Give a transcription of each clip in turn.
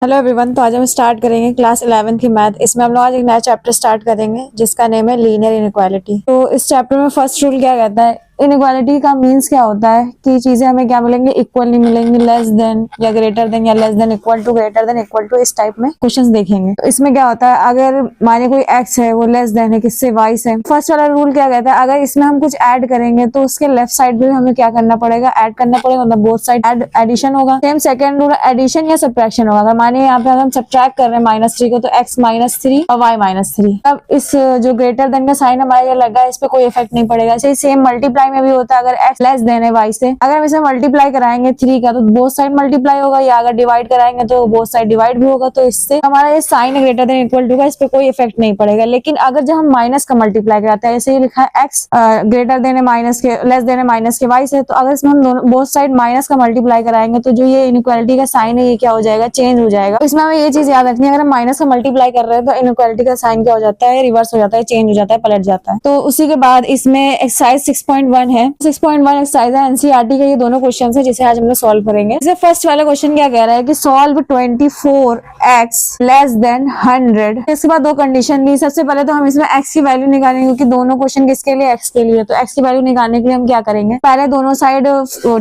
Hello everyone. तो आज हम स्टार्ट करेंगे क्लास 11 की मैथ। इसमें हम लोग आज एक नया चैप्टर स्टार्ट करेंगे जिसका नेम है लीनियर इनइक्वालिटी। तो इस चैप्टर में फर्स्ट रूल क्या कहता है, इनइक्वालिटी का मीन्स क्या होता है कि चीजें हमें क्या मिलेंगी, इक्वल नहीं मिलेंगी, लेस देन या ग्रेटर देन या less than equal to greater than equal to, इस टाइप में क्वेश्चंस देखेंगे। तो इसमें क्या होता है, अगर माने कोई एक्स है वो लेस देन है किससे, वाई से। फर्स्ट वाला रूल क्या कहता है, अगर इसमें हम कुछ ऐड करेंगे तो उसके लेफ्ट साइड भी हमें क्या करना पड़ेगा, ऐड करना पड़ेगा, मतलब बोथ साइड एडिशन होगा। सेम सेकंड रूल एडिशन या सब्ट्रैक्शन होगा। अगर माने यहाँ पे हम सब्ट्रैक्ट कर रहे हैं -3 को, तो x -3 और y -3। अब इस जो ग्रेटर देन का साइन हमारे लगा है, इस पे कोई इफेक्ट नहीं पड़ेगा। सेम मल्टीप्लाई में भी होता है, अगर x लेस देन है y से, अगर हम इसे मल्टीप्लाई कराएंगे 3 का तो बोथ साइड मल्टीप्लाई होगा, या अगर डिवाइड कराएंगे तो बोथ साइड डिवाइड भी होगा। तो इससे हमारा ये sign greater than equal to का, इस पे कोई इफेक्ट नहीं पड़ेगा। लेकिन अगर जब हम माइनस का मल्टीप्लाई कराते हैं, ऐसे ही लिखा है x ग्रेटर देन है माइनस के, लेस देन है माइनस के y से, तो अगर इसमें हम दोनों बोथ साइड माइनस का मल्टीप्लाई कराएंगे तो जो ये इनइक्वालिटी का साइन है ये क्या हो जाएगा, चेंज हो जाएगा। तो इसमें हमें ये चीज याद रखनी है, अगर हम माइनस का मल्टीप्लाई कर रहे हैं तो इनइक्वालिटी का साइन क्या हो जाता है, रिवर्स हो जाता है, चेंज हो जाता है, पलट जाता है। तो उसी के बाद इसमें एक्सरसाइज 6.1 है। 6.1 एक्सरसाइज है एनसीईआरटी का, ये दोनों क्वेश्चन है जिसे आज हम लोग सॉल्व करेंगे। जैसे फर्स्ट वाला क्वेश्चन क्या कह रहा है कि सॉल्व 24x लेस देन 100। इसके बाद दो कंडीशन दी। सबसे पहले तो हम इसमें x की वैल्यू निकालेंगे, क्योंकि दोनों क्वेश्चन किसके लिए, x के लिए। तो x की वैल्यू निकालने के लिए हम क्या करेंगे, पहले दोनों साइड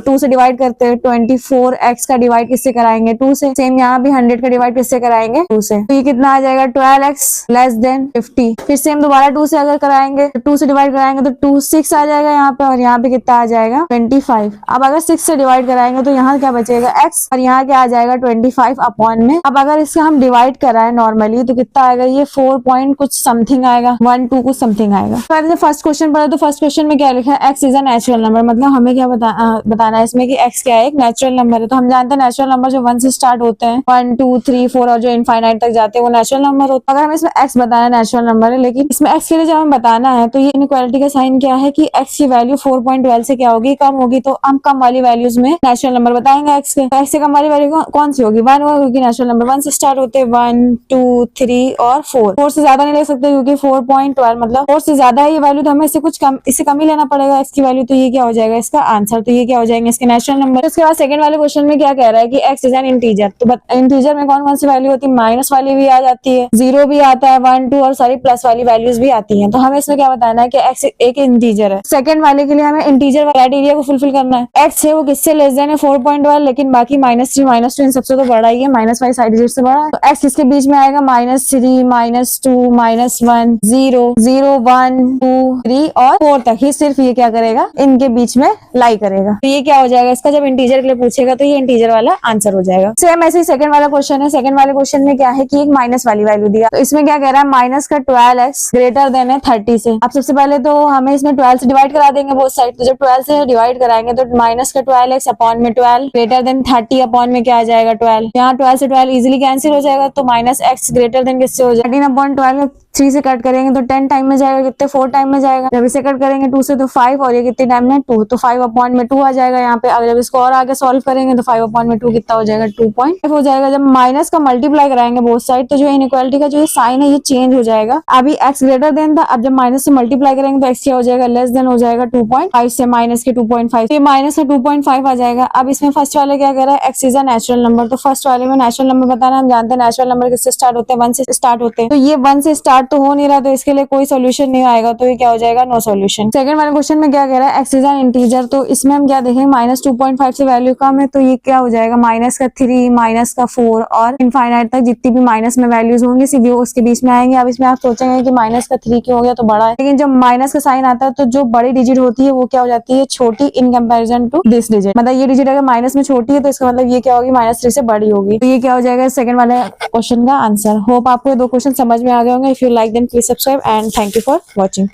2 से डिवाइड करते हैं। 24x का डिवाइड किससे कराएंगे, 2 से। सेम यहाँ भी 100 का डिवाइड किससे कराएंगे, 2 से। तो ये कितना आ जाएगा 12x लेस देन 50। फिर सेम दोबारा 2 से अगर कराएंगे तो 2 से डिवाइड कराएंगे तो 2 6 आ जाएगा यहाँ पे, और यहाँ पे कितना आ जाएगा 25। अब अगर 6 से डिवाइड कराएंगे तो यहाँ क्या बचेगा x, और यहाँ क्या आ जाएगा 25 अपॉन में। अब अगर इसका हम डिवाइड कराएं नॉर्मली तो कितना आएगा, ये 4 पॉइंट कुछ समथिंग आएगा, 1 2 कुछ समथिंग आएगा। तो फर्स्ट क्वेश्चन पढ़े तो फर्स्ट क्वेश्चन में क्या लिखा है, x is a natural number. मतलब हमें क्या बताना है इसमें कि x क्या है, एक नेचुरल नंबर है। तो हम जानते हैं नेचुरल नंबर जो 1 से स्टार्ट होते हैं, 1 2 3 4 और जो इनफाइनाइट तक जाते हैं वो नेचुरल नंबर होता है। अगर हमें इसमें x बताना है नेचुरल नंबर है, लेकिन इसमें x के लिए जब हमें बताना है तो ये इनइक्वालिटी का साइन क्या है कि x की वैल्यू 4.12 से क्या होगी, कम होगी। तो हम कम वाली वैल्यूज में नेचुरल नंबर बताएंगे x के। तो x से कम वाली वैल्यू कौन सी होगी, 1 होगी, क्योंकि नेचुरल नंबर 1 से स्टार्ट होते हैं, 1 2 3 और 4। 4 से ज्यादा नहीं ले सकते क्योंकि 4.12 मतलब 4 से ज्यादा है ये वैल्यू, तो हमें इससे कुछ कम, इससे कम ही लेना पड़ेगा x की वैल्यू। तो ये क्या हो जाएगा इसका आंसर, तो ये क्या हो जाएंगे इसके नेचुरल नंबर। उसके बाद सेकंड वाले क्वेश्चन में क्या कह रहा है कि x इज एन इंटीजर। तो इंटीजर में कौन कौन सी वैल्यू होती है, माइनस वाली भी आ जाती है, 0 भी आता है, 1 2 और सारी प्लस वाली वैल्यूज भी आती हैं। तो हमें इसमें क्या बताना है कि x एक इंटीजर है। सेकंड वाले के लिए हमें इंटीजर क्राइटेरिया को फुलफिल करना है। x है वो किससे लेस देन है, 4.12, लेकिन बाकी -3 -2 इन सबसे तो बड़ा ही है, -5 साइड डिजिट से बड़ा है। तो x इसके बीच में आएगा -3 -2 -1 0 0 1 2 3 और 4 तक ही, सिर्फ ये क्या करेगा, इनके बीच में लाई करेगा। तो ये क्या हो जाएगा इसका, जब इंटीजर के लिए पूछेगा तो ये इंटीजर वाला आंसर हो जाएगा। सेम ऐसे ही सेकंड वाला क्वेश्चन है। सेकंड वाले क्वेश्चन में क्या है कि एक माइनस वाली वैल्यू दिया। तो इसमें क्या कह रहा है, माइनस का 12x ग्रेटर देन है 30 से। अब सबसे पहले तो हमें इसमें 12 से डिवाइड करा देंगे बोथ साइड। तो जब 12 से डिवाइड कराएंगे तो माइनस का 12x अपॉन में 12 ग्रेटर देन 30 अपॉन में क्या आ जाएगा 12। यहाँ 12 से 12 इजिली कैंसिल हो जाएगा, तो -x ग्रेटर देन किससे हो जाएगा, 13/12 3 से कट करेंगे तो 10 टाइम में जाएगा, कितने 4 टाइम में जाएगा। जब इसे कट करेंगे 2 से तो 5, और ये कितने टाइम में 2, तो 5 अपॉन में 2 आ जाएगा यहाँ पे। अब जब इसको और आगे सॉल्व करेंगे तो 5 अपॉन में 2 कितना हो जाएगा, 2.5 हो जाएगा। जब माइनस का मल्टीप्लाई कराएंगे बोथ साइड तो जो इनइक्वालिटी का जो साइन है ये चेंज हो जाएगा। अभी x ग्रेटर देन था, अब जब माइनस से मल्टीप्लाई करेंगे तो x क्या हो जाएगा, लेस देन हो जाएगा 2.5 से, माइनस के 2.5, तो माइनस का 2.5 आ जाएगा। अब इसमें फर्स्ट वाले क्या कह रहा है, x is a natural number. तो फर्स्ट वाले में नेचुरल नंबर बताना, हम जानते हैं नेचुरल नंबर किससे स्टार्ट होते हैं, 1 से स्टार्ट होते हैं। तो ये 1 से स्टार्ट तो हो नहीं रहा, तो इसके लिए कोई सोल्यूशन नहीं आएगा, तो ये क्या हो जाएगा, नो सोल्यूशन। सेकंड वाले क्वेश्चन में क्या कह रहा है, x इज एन इंटीजर। तो इसमें हम क्या देखेंगे, -2.5 से वैल्यू कम है, तो ये क्या हो जाएगा, माइनस का 3 माइनस का 4 और इनफाइनाइट तक जितनी भी माइनस में वैल्यूज होंगी सीधी उसके बीच में आएंगे। अब इसमें आप सोचेंगे कि माइनस का 3 क्यों हो गया, तो बड़ा है, लेकिन जब माइनस का साइन आता है तो जो बड़ी डिजिट होती है वो क्या हो जाती है, छोटी in comparison to this digit. मतलब ये डिजिट अगर माइनस में छोटी है तो इसका मतलब ये क्या होगी, -3 से बड़ी होगी। तो ये क्या हो जाएगा सेकंड वाले क्वेश्चन का आंसर। होप आपको ये दो क्वेश्चन समझ में आ गए होंगे। If you like then please subscribe and thank you for watching.